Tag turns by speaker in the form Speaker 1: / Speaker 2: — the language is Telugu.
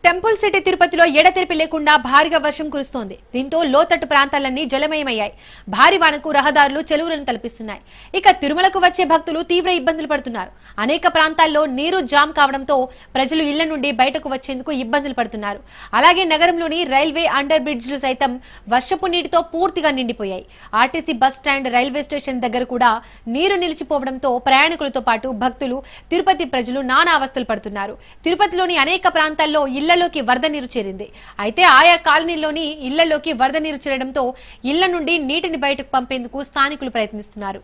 Speaker 1: టెంపుల్ సిటీ తిరుపతిలో ఎడతెరిపి లేకుండా భారీగా వర్షం కురుస్తోంది. దీంతో లోతట్టు ప్రాంతాలన్నీ జలమయమయ్యాయి. భారీ వానకు రహదారులు చెరువులను తలపిస్తున్నాయి. ఇక తిరుమలకు వచ్చే భక్తులు తీవ్ర ఇబ్బందులు పడుతున్నారు. అనేక ప్రాంతాల్లో నీరు జామ్ కావడంతో ప్రజలు ఇళ్ల నుండి బయటకు వచ్చేందుకు ఇబ్బందులు పడుతున్నారు. అలాగే నగరంలోని రైల్వే అండర్ బ్రిడ్జ్లు సైతం వర్షపు నీటితో పూర్తిగా నిండిపోయాయి. RTC bus stand, railway station దగ్గర కూడా నీరు నిలిచిపోవడంతో ప్రయాణికులతో పాటు భక్తులు, తిరుపతి ప్రజలు నానా అవస్థలు పడుతున్నారు. తిరుపతిలోని అనేక ప్రాంతాల్లో ఇళ్లలోకి వరద నీరు చేరింది. అయితే ఆయా కాలనీల్లోని ఇళ్లలోకి వరద నీరు చేరడంతో ఇళ్ల నుండి నీటిని బయటకు పంపేందుకు స్థానికులు ప్రయత్నిస్తున్నారు.